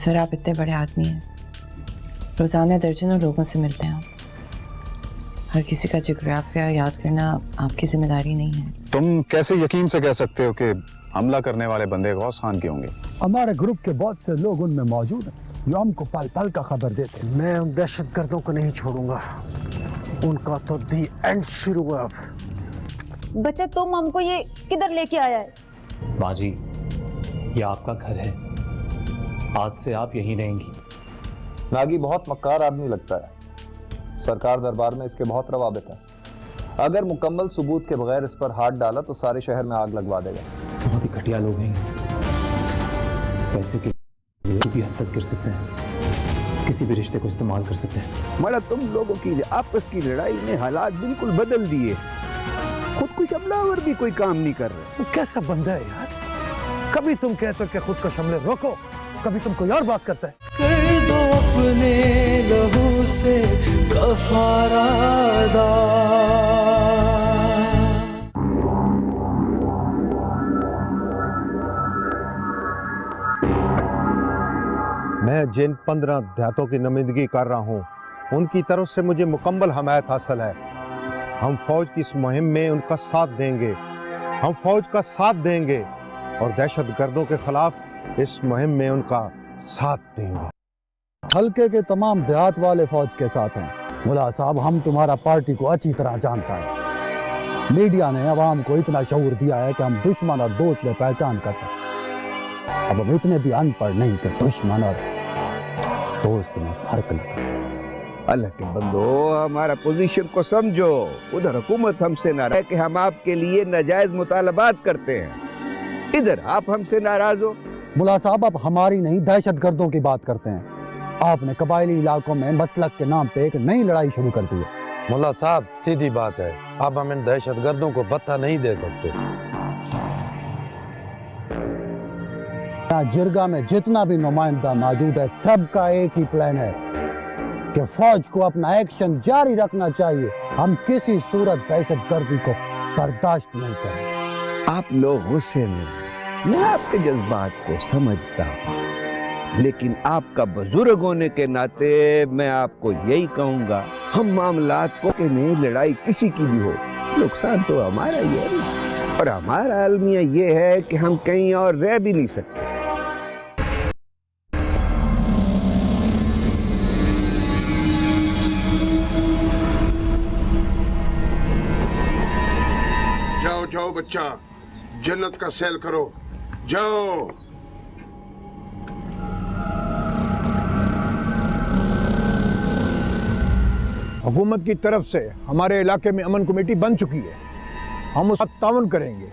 Sir आप इतने बड़े आदमी हैं, रोजाना दर्जनों लोगों से मिलते हैं आप। हर किसी का जियोग्राफिया याद करना आपकी जिम्मेदारी नहीं है। तुम कैसे यकीन से कह सकते हो कि हमला करने वाले बंदे गौस खान के होंगे? हमारे ग्रुप के बहुत से लोग उनमें मौजूद हैं जो हमको पल पल का खबर देते हैं। मैं उन दहशतगर्दों को नहीं छोड़ूंगा, उनका तो दी एंड शुरू है अब। बच्चा तुम हमको ये किधर लेके आया है? माँ जी, ये आपका घर है, आज से आप यहीं रहेंगी। नागी बहुत मक्कार आदमी लगता है, सरकार दरबार में इसके बहुत रवाबित है। अगर मुकम्मल सबूत के बगैर इस पर हाथ डाला तो सारे शहर में आग लगवा देगा। बहुत ही घटिया लोग हैं, पैसे के लिए भी हद तक गिर सकते हैं, किसी भी रिश्ते को इस्तेमाल कर सकते हैं। मगर तुम लोगों की आपस की लड़ाई ने हालात बिल्कुल बदल दिए। खुद कुछ हमलावर भी कोई काम नहीं कर रहे। वो कैसा बंदा है यार, कभी तुम कहते हो कि खुद को हमले रोको, कभी तुम कोई और बात करता है। कर दो अपने लहू से कफारा अदा। मैं जिन 15 देहातों की नुमाइंदगी कर रहा हूँ उनकी तरफ से मुझे मुकम्मल हमायत हासिल है। हम फौज की इस मुहिम में उनका साथ देंगे, हम फौज का साथ देंगे और दहशतगर्दों के खिलाफ इस मुहिम में उनका साथ देंगे। हल्के के तमाम देहात वाले फौज के साथ हैं। मुला साहब, हम तुम्हारा पार्टी को अच्छी तरह जानता है। मीडिया ने अवाम को इतना शऊर दिया है कि हम दुश्मन और दोस्त में पहचान करते हैं। अब हम इतने भी अनपढ़ नहीं कि दुश्मन और दोस्त में फर्क नहीं। अल्लाह के बंदो, हमारा पोजीशन को समझो। उधर हुकूमत हमसे नाराज है कि हम आपके लिए नाजायज मुतालबात करते हैं, इधर आप हमसे नाराज हो। मुला साहब, आप हमारी नहीं दहशतगर्दों की बात करते हैं। आपने कबायली इलाकों में मसलक के नाम पे एक नई लड़ाई शुरू कर दी है। मुल्ला साहब, सीधी बात है, अब हम इन दहशतगर्दों को भत्ता नहीं दे सकते। जिरगा में जितना भी नुमाइंदा मौजूद है, सबका एक ही प्लान है कि फौज को अपना एक्शन जारी रखना चाहिए। हम किसी सूरत दहशतगर्दी को बर्दाश्त नहीं करेंगे। आप लोग गुस्से में, मैं आपके जज्बात को समझता हूँ, लेकिन आपका बुजुर्ग होने के नाते मैं आपको यही कहूँगा, हम मामलात को कि नहीं, लड़ाई किसी की भी हो, नुकसान तो हमारा ही है और हमारा अलमिया ये है कि हम कहीं और रह भी नहीं सकते। जाओ जाओ बच्चा, जन्नत का सैल करो, जाओ। हुकूमत की तरफ से हमारे इलाके में अमन कमेटी बन चुकी है। हम उसका तावन करेंगे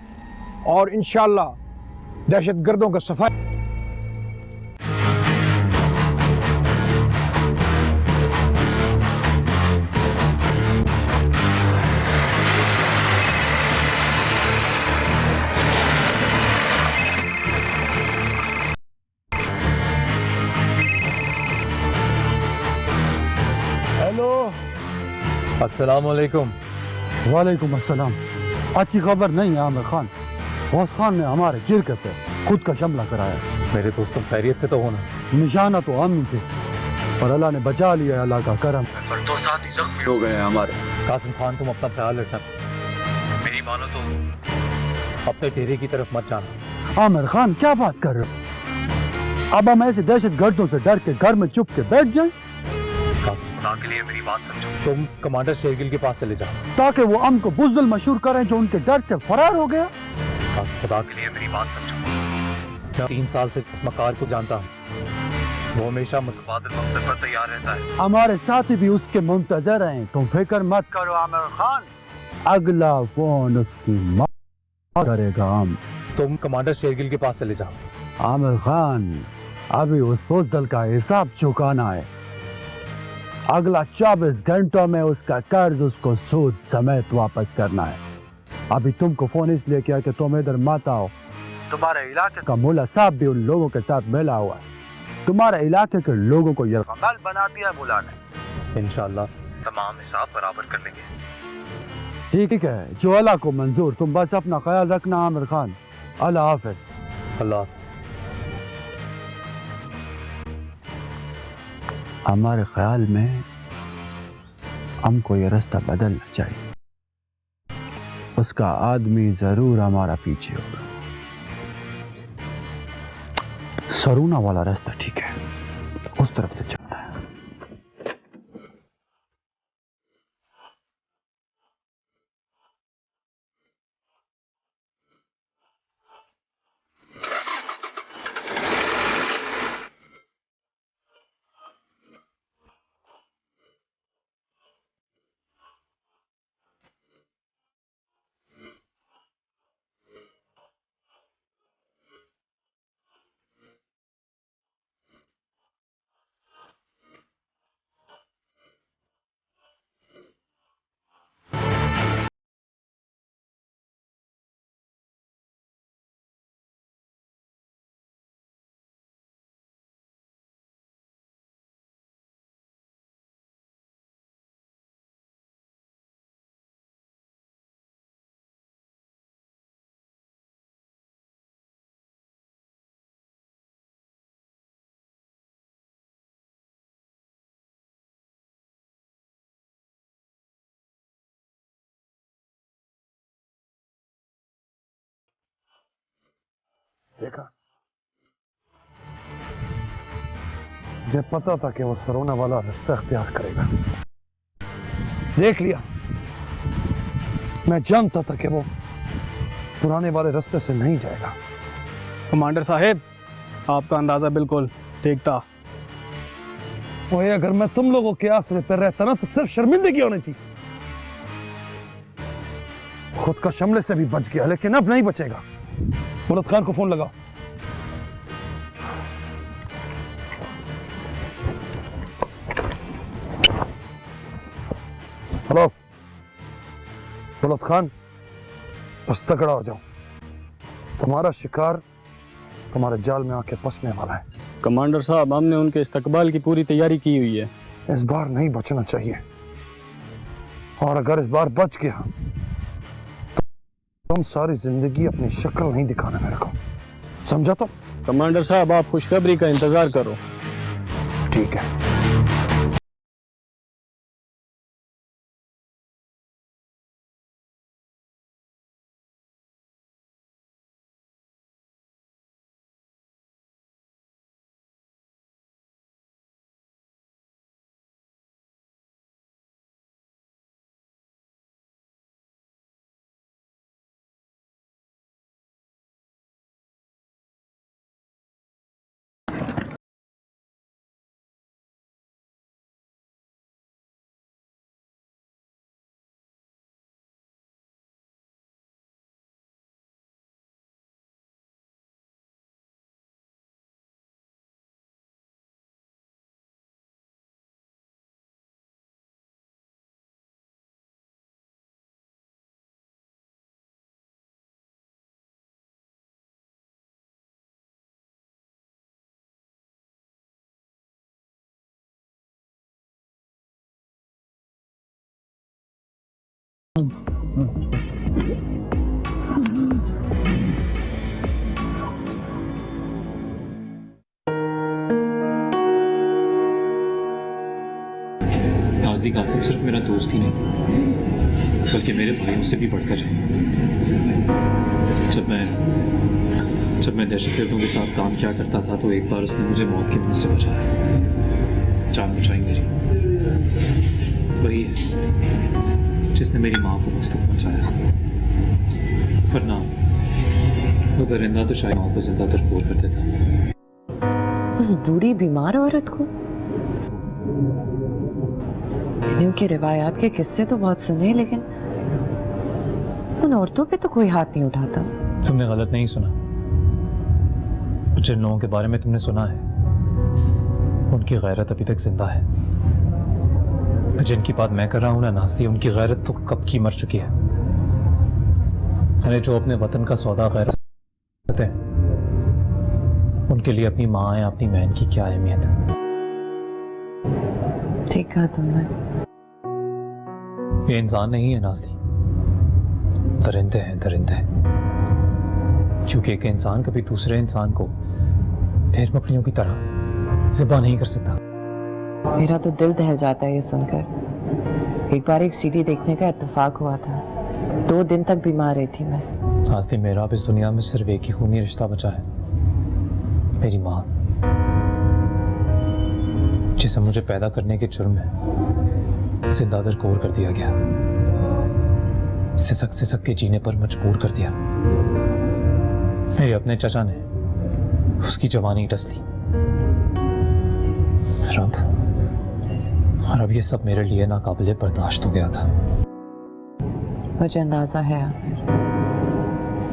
और इंशाअल्लाह दहशतगर्दों का सफाई। अस्सलामुअलैकुम। वालेकुम अस्सलाम। अच्छी खबर नहीं है आमिर खान, गौस खान ने हमारे जिरगे पे खुद का हमला कराया। मेरे दोस्तों, खैरियत से तो होना। निशाना तो हम ही थे और अल्लाह ने बचा लिया, अल्लाह का करम। पर 2 साथी जख्मी हो गए हैं हमारे। कासिम खान, तुम अपना ख्याल रखना, मेरी मानो तो अपने डेरे की तरफ मत जाना। आमिर खान, क्या बात कर रहे हो? अब हम ऐसे दहशतगर्दों से डर के घर में चुप के बैठ जाएं? खुदा के लिए मेरी बात समझो, तुम कमांडर शेरगिल के पास चले जाओ ताकि वो हम को बुज़दिल मशहूर करें जो उनके डर से फरार हो गया। खुदा के लिए मेरी बात समझो, मैं 3 साल से उस मकार को जानता हूँ, वो हमेशा मुतबादिल मकसद पर तैयार रहता है। हमारे साथी भी उसके मुंतजर हैं, तुम फिक्र मत करो आमिर खान, अगला फोन उसकी मां करेगा। हम तुम कमांडर शेरगिल के पास चले जाओ। आमिर खान, अभी उस बुज़दिल का हिसाब चुकाना है। अगला 24 घंटों में उसका कर्ज उसको सूद समेत वापस करना है। अभी तुमको फोन इसलिए किया कि तुम इधर मत आओ। तुम्हारे इलाके का मुल्ला साहब भी उन लोगों के साथ मिला हुआ है। तुम्हारे इलाके के लोगों को यरगमाल बना दिया मुल्ला ने। इंशाअल्लाह तमाम हिसाब बराबर कर लेंगे। ठीक है, जो अल्लाह को मंजूर। तुम बस अपना ख्याल रखना आमिर खान। अल्लाह हाफिज। अल्लाह हाफिज। हमारे ख्याल में हमको ये रास्ता बदलना चाहिए। उसका आदमी जरूर हमारा पीछे होगा। सरूना वाला रास्ता ठीक है, उस तरफ से चलना है। देखा, मुझे पता था कि वो सरोना वाला रास्ता अख्तियार करेगा। देख लिया, मैं जानता था कि वो पुराने वाले रास्ते से नहीं जाएगा। कमांडर साहब, आपका अंदाजा बिल्कुल ठीक था। ओए, अगर मैं तुम लोगों के आसरे पर रहता ना तो सिर्फ शर्मिंदगी होनी थी। खुद का शमले से भी बच गया, लेकिन अब नहीं बचेगा। बुलंद खान को फोन लगाओ। हेलो बुलंद खान, बस तगड़ा हो जाओ। तुम्हारा शिकार तुम्हारे जाल में आके फंसने वाला है। कमांडर साहब, हमने उनके इस्तकबाल की पूरी तैयारी की हुई है। इस बार नहीं बचना चाहिए, और अगर इस बार बच गया तुम सारी जिंदगी अपनी शक्ल नहीं दिखाना मेरे को, समझा? तो कमांडर साहब, आप खुशखबरी का इंतजार करो। ठीक है। नाज़िक आसिफ सिर्फ मेरा दोस्त ही नहीं बल्कि मेरे भाइयों से भी बढ़कर है। जब मैं दहशतगर्दों के साथ काम किया करता था तो एक बार उसने मुझे मौत के मुंह से बचाया, जान बचाई मेरी। वही है जिसने मेरी माँ को मुझ तक पहुँचाया, वरना वो दरिंदा तो शायद माँ को जिंदा तरकोर कर देता। उस बूढ़ी बीमार औरत को? उनके रिवायात के किस्से तो बहुत सुने, लेकिन उन औरतों पे तो कोई हाथ नहीं उठाता। तुमने गलत नहीं सुना। जिन लोगों के बारे में तुमने सुना है उनकी गैरत अभी तक जिंदा है। जिनकी बात मैं कर रहा हूँ ना नाज़ी, उनकी गैरत तो कब की मर चुकी है। यानी जो अपने वतन का सौदा गैरत है, उनके लिए अपनी माँ या अपनी बहन की क्या अहमियत है। ठीक कहा तुमने। ये इंसान नहीं है नाज़ी, दरिंदे हैं दरिंदे। क्योंकि एक इंसान कभी दूसरे इंसान को भेड़ बकरियों की तरह ज़िबा नहीं कर सकता। मेरा तो दिल दहल जाता है ये सुनकर। एक बार एक सीडी देखने का इत्तेफाक हुआ था। 2 दिन तक बीमार रही थी मैं। नाज़नीन, मेरा अब इस दुनिया में सिर्फ एक ही खूनी रिश्ता बचा है, मेरी माँ, जिसे मुझे पैदा करने के जुर्म में जिंदा दरकोर कर दिया गया, सिसक सिसक के जीने पर मजबूर कर दिया। मेरे अपने चचा ने उसकी जवानी डस ली। और अब ये सब मेरे लिए नाकाबिले बर्दाश्त हो गया था। मुझे अंदाजा है आमिर,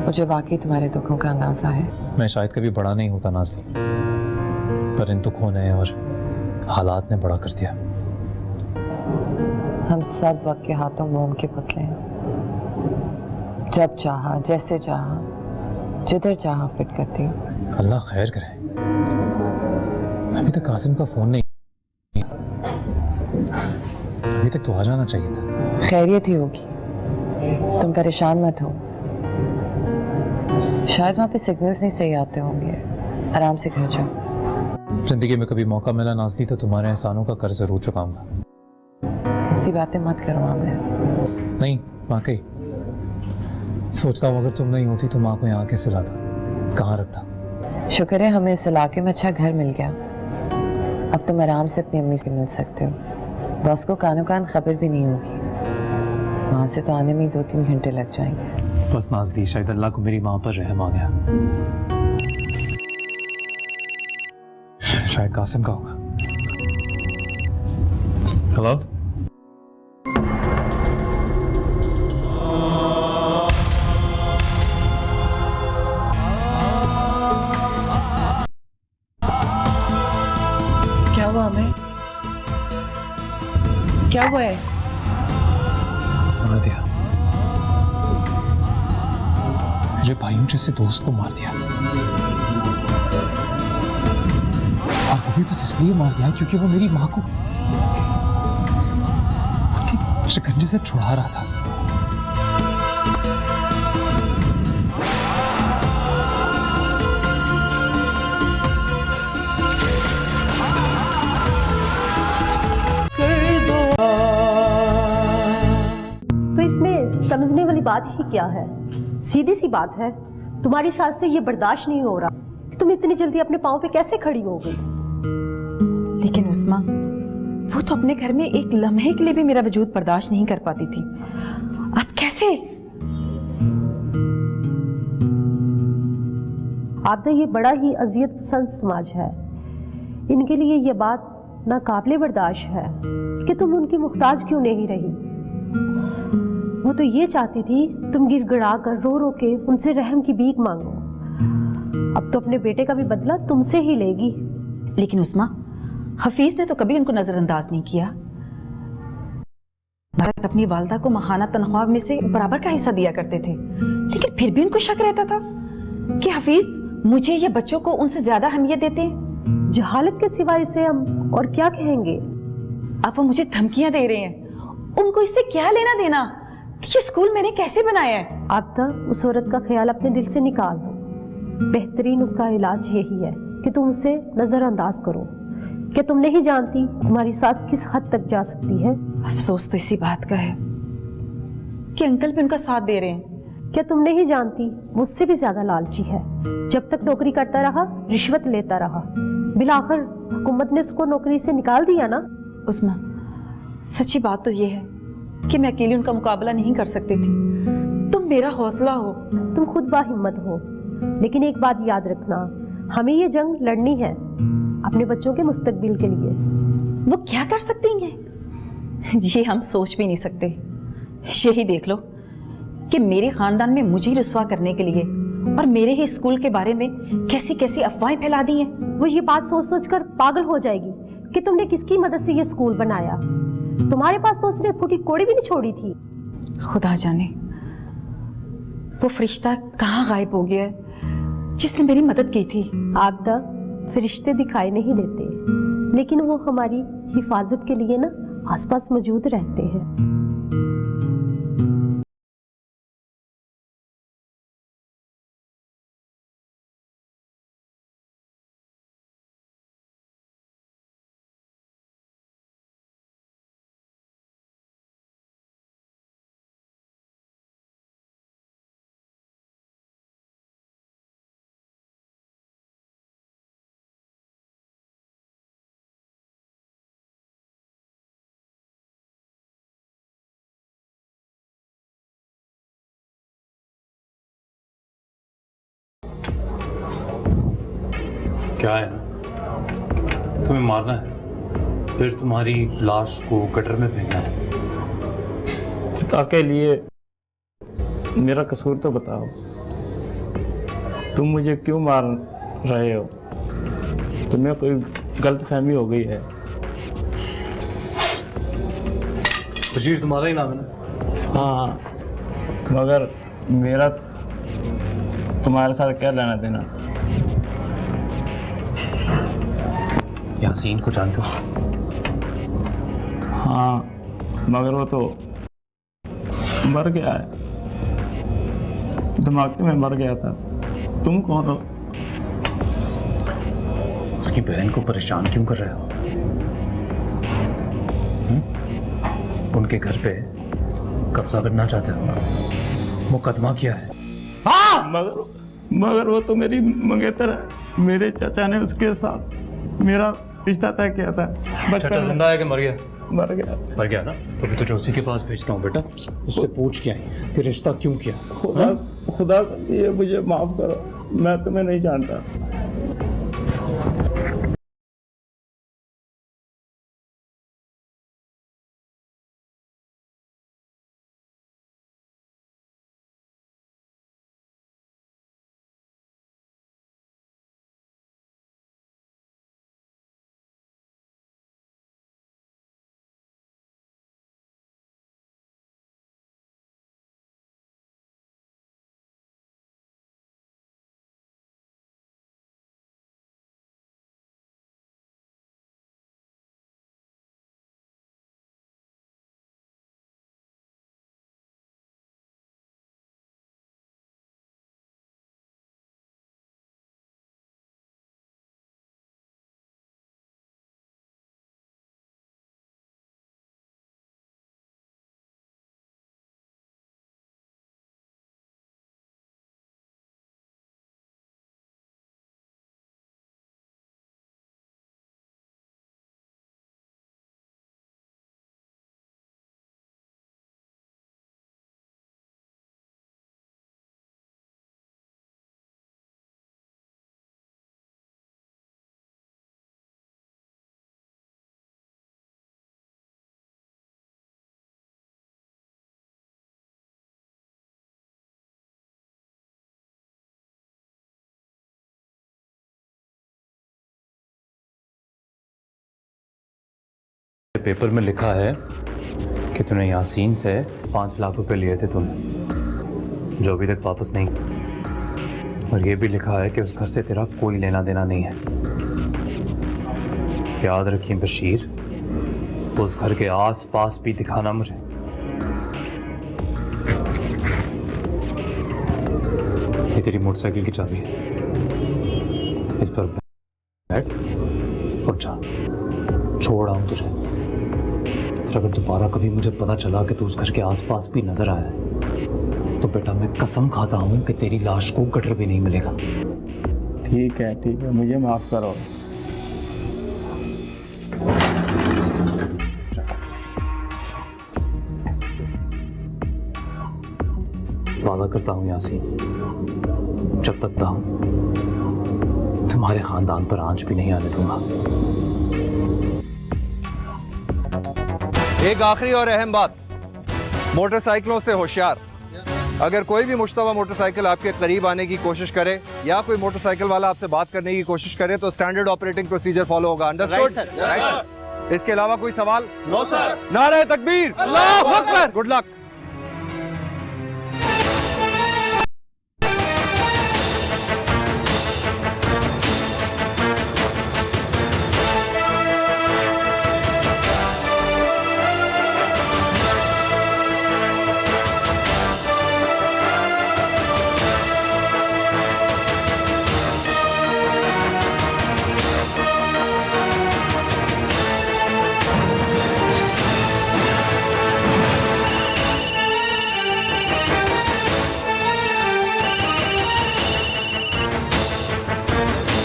मुझे वाकई तुम्हारे दुखों का अंदाजा है। मैं शायद कभी बड़ा नहीं होता नाज़नीन, पर इन दुखों ने और हालात ने बड़ा कर दिया। हम सब वक्त के हाथों मोम के पुतले हैं। जब चाहा, जैसे चाहा, जिधर चाहा फिट करती हो। अल्लाह खैर करे। अभी तक कासिम का फोन नहीं, अभी तक तो आ जाना चाहिए था। खैरियत ही होगी, तुम परेशान मत हो। शायद वहाँ पे सिग्नल्स नहीं सही आते होंगे। आराम से घर जाओ। जिंदगी में कभी मौका मिला नाज़नीन तो तुम्हारे एहसानों का कर्ज जरूर चुकाऊंगा। ऐसी बातें मत करो आमिर। नहीं, वाकई सोचता हूँ अगर तुम नहीं होती तो माँ को यहाँ आके सिलाता, कहाँ रखता। शुक्र है हमें इस इलाके में अच्छा घर मिल गया। अब तुम आराम से अपनी अम्मी से मिल सकते हो। बॉस को कानो कान खबर भी नहीं होगी। वहाँ से तो आने में ही 2-3 घंटे लग जाएंगे। बस नाज़नीन, शायद अल्लाह को मेरी माँ पर रहम आ गया। शायद कासिम का होगा। हेलो, क्या हुआ हमें? क्या हुआ है? मार दिया मेरे भाइयों जैसे दोस्त को, मार दिया। और वो भी बस इसलिए मार दिया क्योंकि वो मेरी माँ को उनके शिकंजे से छुड़ा रहा था। तो इसमें समझने वाली बात ही क्या है? सीधी सी बात है, तुम्हारी सास से ये बर्दाश्त नहीं हो रहा कि तुम इतनी जल्दी अपने पाँव पे कैसे खड़ी हो गई। लेकिन उस्मा, वो तो अपने घर में एक लम्हे के लिए भी मेरा वजूद बर्दाश्त नहीं कर पाती थी। अब कैसे? आपदा, ये बड़ा ही अजियत पसंद समाज है। इनके लिए ये बात नाकाबिले बर्दाश्त है कि तुम उनकी मुख्ताज क्यों नहीं रही। वो तो ये चाहती थी तुम गिड़गिड़ा कर रो रो के उनसे रहम की भीख मांगो। अब तो अपने बेटे का भी बदला तुमसे ही लेगी। लेकिन उस्मा, हफीज ने तो कभी उनको नजरअंदाज नहीं किया। भारत अपनी वालदा को माहाना तनख्वाह में से बराबर का हिस्सा दिया करते थे, लेकिन फिर भी उनको शक रहता था कि हफीज मुझे या बच्चों को उनसे ज्यादा अहमियत देते हैं। जहालत के सिवा इसे हम और क्या कहेंगे। अब वो मुझे धमकियां दे रहे हैं। उनको इससे क्या लेना देना कि ये स्कूल मैंने कैसे बनाया है? आपदा, उस औरत का ख्याल अपने दिल से निकाल दो। बेहतरीन उसका इलाज यही है कि तुम उसे नजरअंदाज करो। क्या तुम नहीं जानती तुम्हारी सास किस हद तक जा सकती है? अफसोस तो इसी बात का है कि अंकल भी उनका साथ दे रहे हैं। क्या तुम नहीं जानती मुझसे भी ज्यादा लालची है। जब तक नौकरी करता रहा, रिश्वत लेता रहा, बिलाखिर हुकूमत ने उसको नौकरी से निकाल दिया ना। उस्मा, सच्ची बात तो ये है कि मैं अकेली उनका मुकाबला नहीं कर सकती थी। तुम मेरा हौसला हो। तुम खुद बाहिम्मत हो, लेकिन एक बात याद रखना, हमें ये जंग लड़नी है अपने बच्चों के मुस्तकबिल के लिए। वो क्या कर सकती हैं ये हम सोच भी नहीं सकते। यही देख लो कि मेरे खानदान में मुझे रुस्वा करने के लिए और मेरे ही स्कूल के बारे में कैसी कैसी अफवाहें फैला दी हैं। वो ये बात सोच सोच कर पागल हो जाएगी कि तुमने किसकी मदद से ये स्कूल बनाया। तुम्हारे पास तो उसने फूटी कोड़ी भी नहीं छोड़ी थी। खुदा जाने वो फरिश्ता कहाँ गायब हो गया है जिसने मेरी मदद की थी। आपदा, फरिश्ते दिखाई नहीं देते, लेकिन वो हमारी हिफाजत के लिए ना आसपास मौजूद रहते हैं। क्या है ना, तुम्हें मारना है, फिर तुम्हारी लाश को गटर में फेंकना है। ताके लिए मेरा कसूर तो बताओ, तुम मुझे क्यों मार रहे हो? तुम्हें कोई गलतफहमी हो गई है? बशीर तुम्हारा ही नाम है ना? हाँ, मगर मेरा तुम्हारे साथ क्या लेना देना? यासीन को जानते हो? हाँ, मगर वो तो मर गया है, धमाके में मर गया था। तुम कौन हो? उसकी बहन को परेशान क्यों कर रहे हो? उनके घर पे कब्जा करना चाहते हो? मुकदमा किया है? हाँ, मगर वो तो मेरी मंगेतर है। मेरे चाचा ने उसके साथ मेरा रिश्ता तय किया था। चाचा जिंदा है कि मर गया? मर गया। मर गया ना, तो भी तो जोशी के पास भेजता हूँ बेटा, उससे पूछ के आई कि रिश्ता क्यों किया। खुदा ये मुझे माफ करो, मैं तुम्हें नहीं जानता। पेपर में लिखा है कि तूने यासीन से 5 लाख रुपए लिए थे तूने, जो अभी तक वापस नहीं, और ये भी लिखा है कि उस घर से तेरा कोई लेना देना नहीं है। याद रखिए बशीर, उस घर के आस पास भी दिखाना मुझे। ये तेरी मोटरसाइकिल की चाबी है, इस पर बैठ और जा, छोड़ आऊं तुझे। फिर अगर दोबारा कभी मुझे पता चला कि तू उस घर के आसपास भी नजर आया है, तो बेटा मैं कसम खाता हूं कि तेरी लाश को गटर भी नहीं मिलेगा। ठीक है, मुझे माफ करो। वादा करता हूं यासीन, जब तक दा हूं तुम्हारे खानदान पर आंच भी नहीं आने दूंगा। एक आखिरी और अहम बात, मोटरसाइकिलों से होशियार। अगर कोई भी मुश्तबा मोटरसाइकिल आपके करीब आने की कोशिश करे या कोई मोटरसाइकिल वाला आपसे बात करने की कोशिश करे तो स्टैंडर्ड ऑपरेटिंग प्रोसीजर फॉलो होगा। अंडरस्टूड? इसके अलावा कोई सवाल? No sir. नारे तकबीर, अल्लाहू अकबर, गुड लक।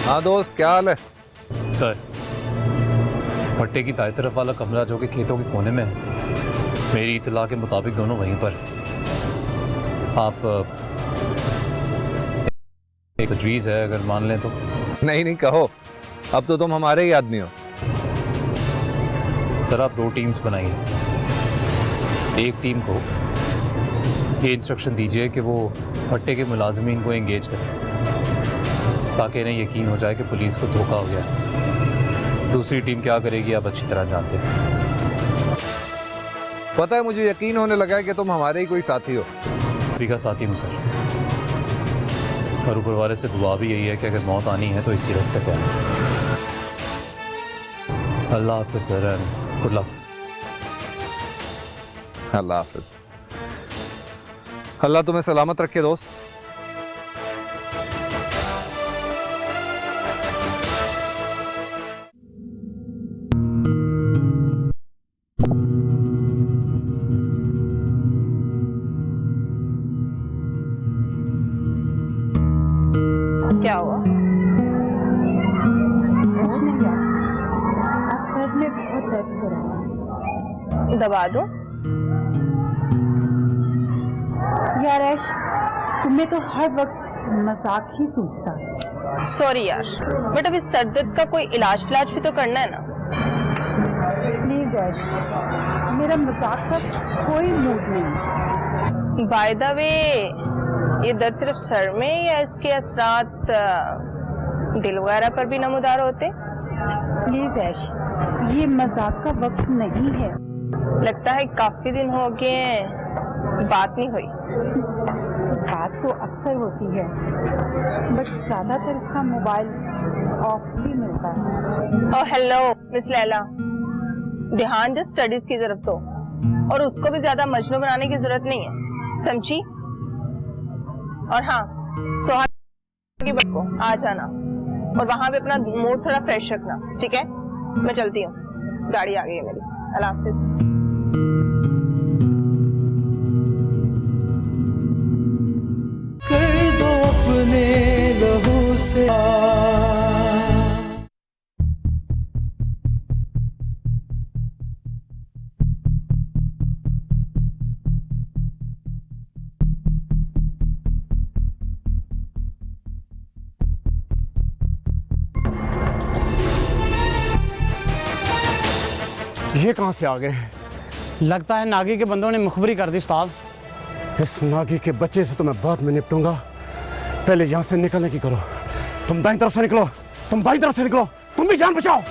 हाँ दोस्त, क्या हाल है? सर, भट्टे की दाएं तरफ वाला कमरा जो कि खेतों के कोने में है, मेरी इतला के मुताबिक दोनों वहीं पर। आप एक तजवीज़ है अगर मान लें तो। नहीं कहो। अब तो तुम हमारे ही आदमी हो। सर आप 2 टीम्स बनाइए। एक टीम को ये इंस्ट्रक्शन दीजिए कि वो भट्टे के मुलाजमीन को एंगेज करें ताकि इन्हें यकीन हो जाए कि पुलिस को धोखा हो गया। दूसरी टीम क्या करेगी आप अच्छी तरह जानते हैं। पता है, मुझे यकीन होने लगा है कि तुम हमारे ही कोई साथी हो। अभी का साथी हूँ सर, और ऊपर वाले से दुआ भी यही है कि अगर मौत आनी है तो इसी रास्ते पे आए। अल्लाह हाफ़िज़ सर, गुड लक। अल्लाह हाफ़िज़। अल्लाह तुम्हें सलामत रखे दोस्त। क्या हुआ? कुछ नहीं यार, सर में बहुत दर्द हो रहा है। दबा दो यार ऐश, तुम्हें तो हर वक्त मजाक ही सूझता है। सॉरी यार, बट अभी सर दर्द का कोई इलाज भी तो करना है ना। प्लीज ऐश, मेरा मजाक का कोई मूड नहीं। बाय द वे, ये दर्द सिर्फ सर में या इसके असरात दिल वगैरह पर भी नमूदार होते? प्लीज ऐश, ये मजाक का वक्त नहीं है। लगता है काफी दिन हो गए बात नहीं हुई। बात तो अक्सर होती है, बट ज्यादातर उसका मोबाइल ऑफ ही मिलता है। ओह हेलो मिस लैला, ध्यान जो स्टडीज की तरफ दो, और उसको भी ज्यादा मजनू बनाने की जरूरत नहीं है, समझी? और हाँ, सुहाग की बात को आ जाना और वहां पे अपना मूड थोड़ा फ्रेश रखना, ठीक है? मैं चलती हूँ, गाड़ी आ गई है मेरी। अल्लाह हाफिज। कर दो अपने लहू से ये कहां से आ गए? लगता है नागी के बंदों ने मुखबरी कर दी उस्ताद। इस नागी के बच्चे से तो मैं बाद में निपटूंगा, पहले यहां से निकलने की करो। तुम दाईं तरफ से निकलो, तुम बाईं तरफ से निकलो, तुम भी जान बचाओ।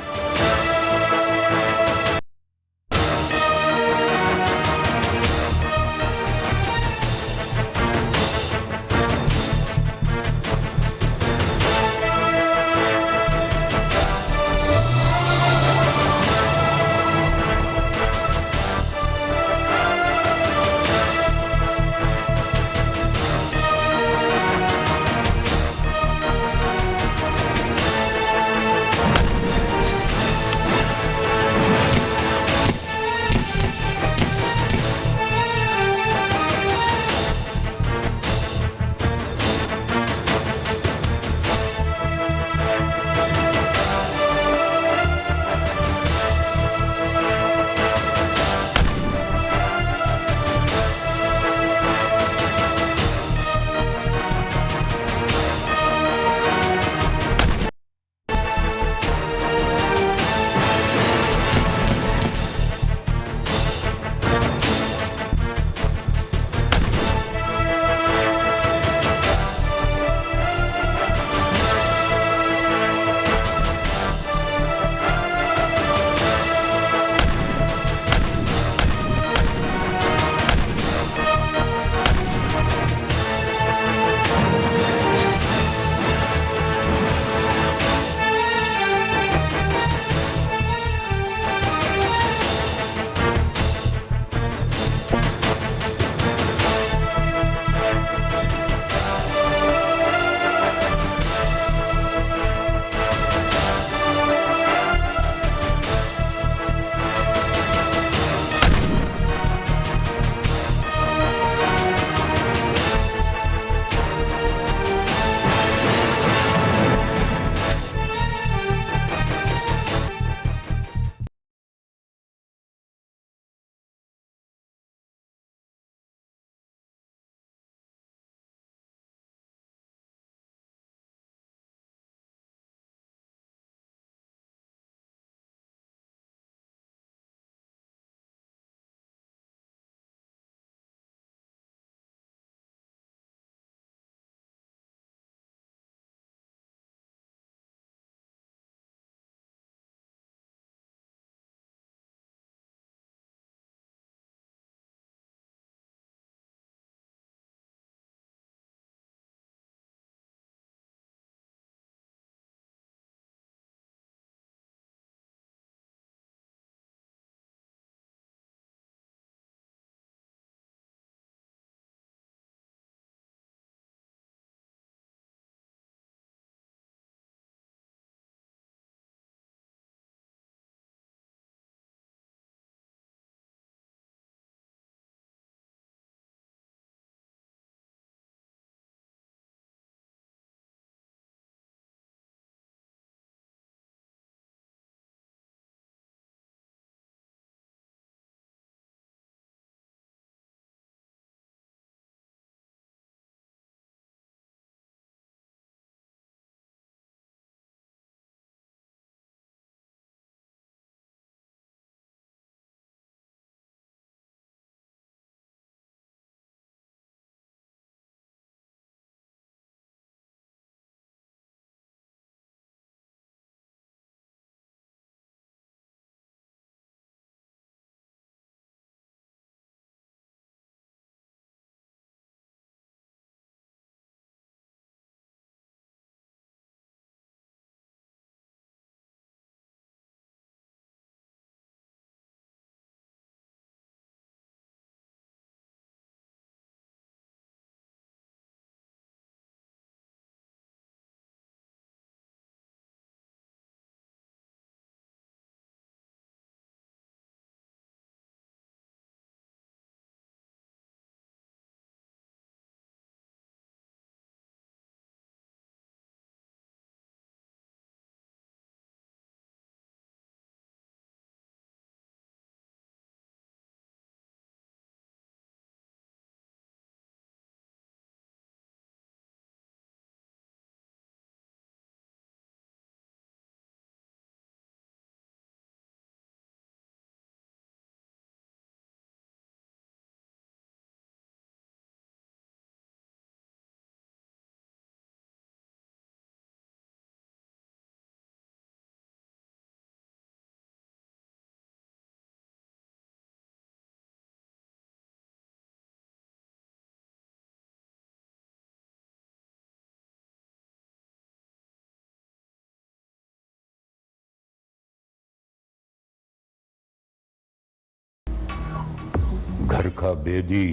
चरखा बेदी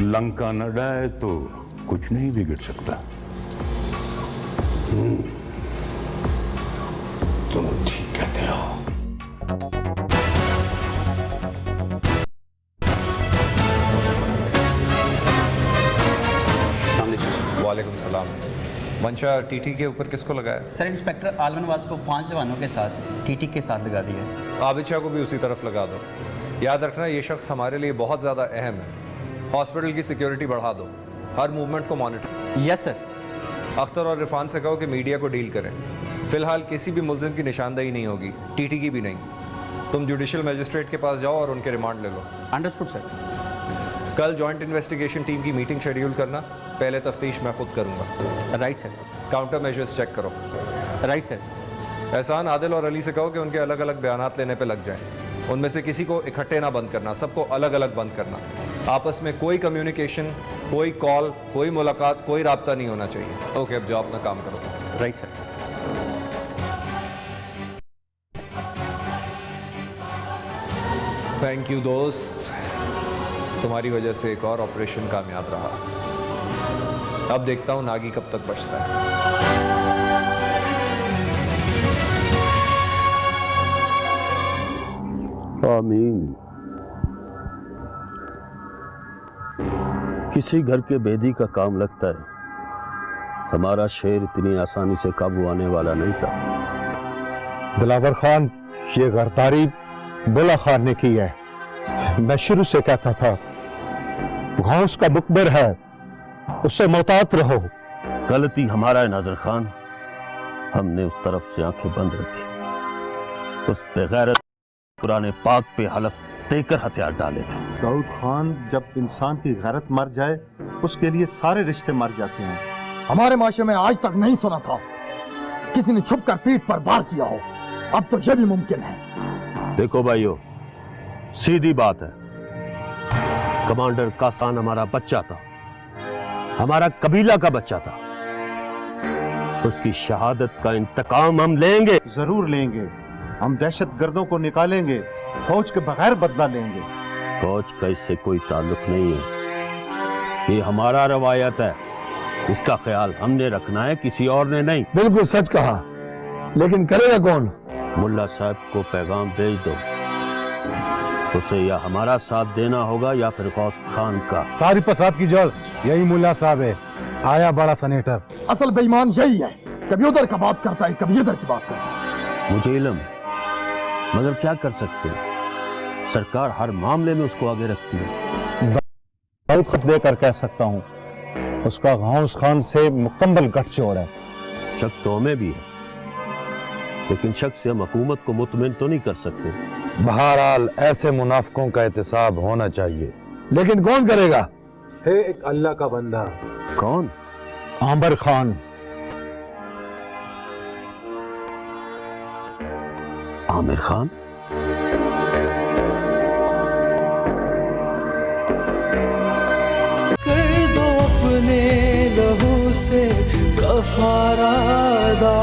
लंका न डाए तो कुछ नहीं बिगड़ सकता। तुम ठीक कहते हो। वालेकुम सलाम। मंशा टीटी के ऊपर किसको लगाया? सर इंस्पेक्टर आलमनवाज को 5 जवानों के साथ टीटी के साथ लगा दिया। आबिद शाह को भी उसी तरफ लगा दो। याद रखना ये शख्स हमारे लिए बहुत ज़्यादा अहम है। हॉस्पिटल की सिक्योरिटी बढ़ा दो, हर मूवमेंट को मॉनिटर। Yes sir. अख्तर और इरफान से कहो कि मीडिया को डील करें। फिलहाल किसी भी मुलजिम की निशानदेही नहीं होगी, टीटी की भी नहीं। तुम जुडिशल मजिस्ट्रेट के पास जाओ और उनके रिमांड ले लो। Understood sir. कल जॉइंट इन्वेस्टिगेशन टीम की मीटिंग शेड्यूल करना। पहले तफ्तीश मैं खुद करूंगा। Right sir. Counter measures check करो। Right sir. एहसान, आदिल और अली से कहो कि उनके अलग अलग बयानात लेने पे लग जाएं। उनमें से किसी को इकट्ठे ना बंद करना, सबको अलग अलग बंद करना। आपस में कोई कम्युनिकेशन, कोई कॉल, कोई मुलाकात, कोई राब्ता नहीं होना चाहिए। ओके, अब जाओ अपना काम करो। Right sir. थैंक यू दोस्त, तुम्हारी वजह से एक और ऑपरेशन कामयाब रहा। अब देखता हूं नागी कब तक बचता है। आमीन। किसी घर के बेदी का काम लगता है। हमारा शेर इतनी आसानी से काबू आने वाला नहीं था। दिलावर खान, ये गद्दारी बुला खान ने की है। मैं शुरू से कहता था गौस का मुकबिर है, उससे मोहतात रहो। गलती हमारा है नाज़र खान, हमने उस तरफ से आंखें बंद रखी। उस बेगैरत कुरान पाक पे हलफ देकर हथियार डाले थे। दाऊद खान, जब इंसान की गैरत मर जाए उसके लिए सारे रिश्ते मर जाते हैं। हमारे माशरे में आज तक नहीं सुना था किसी ने छुपकर पीठ पर वार किया हो। अब तो यह भी मुमकिन है। देखो भाइयों, सीधी बात है, कमांडर कासान हमारा बच्चा था, हमारा कबीला का बच्चा था। उसकी शहादत का इंतकाम हम लेंगे। जरूर लेंगे। हम दहशत गर्दों को निकालेंगे, फौज के बगैर बदला लेंगे। फौज का इससे कोई ताल्लुक नहीं है, ये हमारा रवायत है। इसका ख्याल हमने रखना है, किसी और ने नहीं। बिल्कुल सच कहा, लेकिन करेगा कौन? मुल्ला साहब को पैगाम भेज दो, उसे या हमारा साथ देना होगा या फिर गौस खान का। सारी फसाद की जड़ यही मुल्ला साहब है, आया बड़ा सनेटर। असल बेईमान यही है, कभी उधर का बात करता है, कभी इधर की बात करता है। मुझे इल्म, मगर क्या कर सकते हैं, सरकार हर मामले में उसको आगे रखती है। दाऊद खत देकर कह सकता हूँ, उसका गौस खान से मुकम्मल गठजोड़ है। शक तो हमें भी है, लेकिन शक से हम हुकूमत को मुतमिन तो नहीं कर सकते। बहरहाल ऐसे मुनाफिकों का एहतसाब होना चाहिए, लेकिन कौन करेगा? है एक अल्लाह का बंदा। कौन? आमिर खान। आमिर खान? कर दो अपने लहू से कफारा अदा।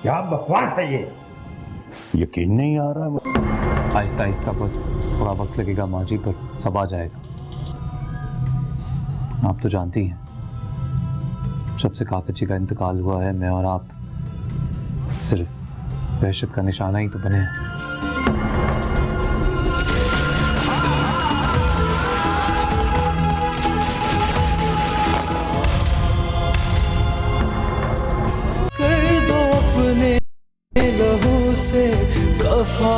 क्या बकवास है ये? यकीन नहीं आ रहा। आहिस्ता आहिस्ता बस थोड़ा वक्त लगेगा माजी, पर सब आ जाएगा। आप तो जानती हैं, जब से काकची का इंतकाल हुआ है, मैं और आप सिर्फ दहशत का निशाना ही तो बने हैं। कर दो अपने लहू से कफा